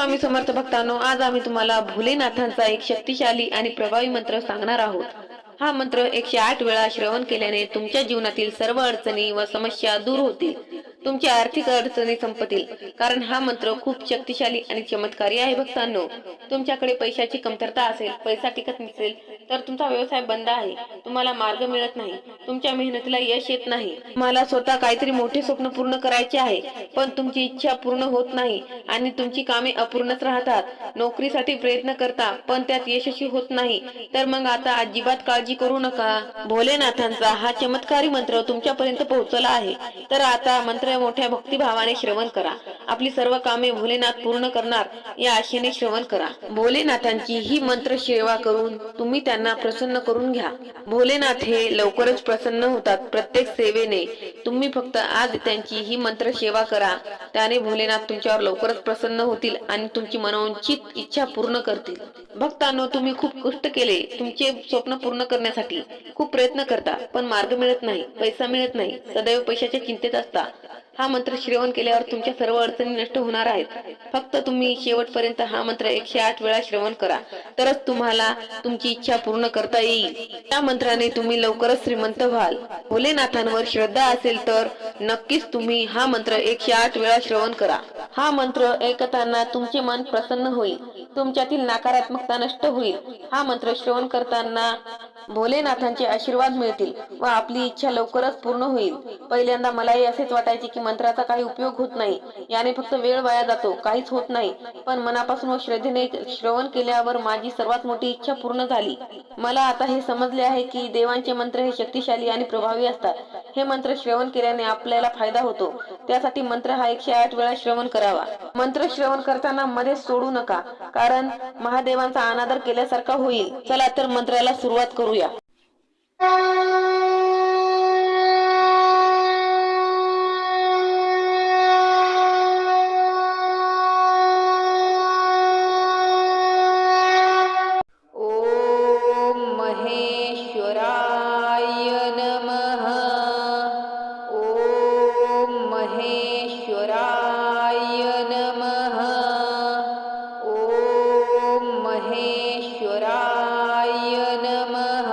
स्वामी समर्थ भक्तांनो, आज आम्ही तुम्हाला भोलेनाथांचा एक शक्तिशाली आणि प्रभावी मंत्र सांगणार आहोत। हा मंत्र 108 वेळा श्रवण केल्याने तुमच्या जीवनातील सर्व अडचणी व समस्या दूर होतील। तुमच्या आर्थिक अडचणी संपतील, कारण हा मंत्र खूप शक्तिशाली आणि चमत्कारी आहे। भक्तांनो, तुमच्याकडे पैशाची कमतरता असेल, पैसा टिकत नसेल, तर तुमचा व्यवसाय बंद आहे, तुम्हाला मार्ग मिळत नाही, तुमच्या मेहनतीला यश येत नाही, तुम्हाला स्वतः काहीतरी मोठे स्वप्न पूर्ण करायचे आहे, पण तुमची इच्छा पूर्ण होत नाही आणि तुमची कामे अपूर्णच राहतात, नोकरीसाठी प्रयत्न करता पण त्यात यशस्वी होत नाही, तर मग आता अजिबात काळजी करू नका। भोलेनाथांचा हा चमत्कारी मंत्र तुमच्यापर्यंत पोहोचला आहे, तर आता मंत्र मोठ्या भक्तिभावाने श्रवण करा। आपली सर्व कामे भोलेनाथ पूर्ण करणार या आशेने श्रवण करा। भोलेनाथांची ही मंत्र सेवा करून तुम्ही त्यांना प्रसन्न करून घ्या। भोलेनाथ हे लवकरच प्रसन्न होतात प्रत्येक सेवेने। तुम्ही फक्त आज त्यांची ही मंत्र सेवा करा, त्याने भोलेनाथ तुमच्यावर लवकरच प्रसन्न होतील आणि तुमची मनोवांछित इच्छा पूर्ण करतील। भक्तांनो, तुम्ही खूप कष्ट केले, तुमचे स्वप्न पूर्ण करण्यासाठी खूप प्रयत्न करता, पण मार्ग मिळत नाही, पैसा मिळत नाही, सदैव पैशाच्या चिंतेत असता। हा मंत्र श्रवण केल्यावर तुमच्या सर्व अडचणी नष्ट होणार आहेत। फक्त तुम्ही शेवटपर्यंत हा मंत्र 108 वेळा श्रवण करा, तरच तुम्हाला तुमची इच्छा पूर्ण करता येईल। या मंत्राने तुम्ही लवकरच श्रीमंत व्हाल। भोलेनाथांवर श्रद्धा असेल तर नक्कीच तुम्ही हा मंत्र 108 वेळा श्रवण करा। हा मंत्र ऐकताना तुमचे मन प्रसन्न होईल, तुमच्यातील नकारात्मकता नष्ट होईल। हा मंत्र श्रवण करताना भोलेनाथांचे आशीर्वाद मिळतील व आपली इच्छा लवकरच पूर्ण होईल। पहिल्यांदा मलाही असेच वाटायचे की मंत्राचा काही उपयोग होत नाही, याने फक्त वेळ वाया जातो, काहीच होत नाही, पण मनापासून व श्रद्धेने श्रवण केल्यावर माझी सर्वात मोठी इच्छा पूर्ण झाली। मला आता हे समजले आहे की देवांचे मंत्र हे शक्तिशाली आणि प्रभावी असतात। हे मंत्र श्रवण केल्याने आपल्याला फायदा होतो, त्यासाठी मंत्र हा 108 वेळा श्रवण करावा। मंत्र श्रवण करताना मध्येच सोडू नका, कारण महादेवांचा अनादर केल्यासारखा होईल। चला तर मंत्राला सुरुवात करूया। ओम महेश्वराय नमः। ओम महेश्वराय नमः। ओम महेश्वराय नमः।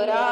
करा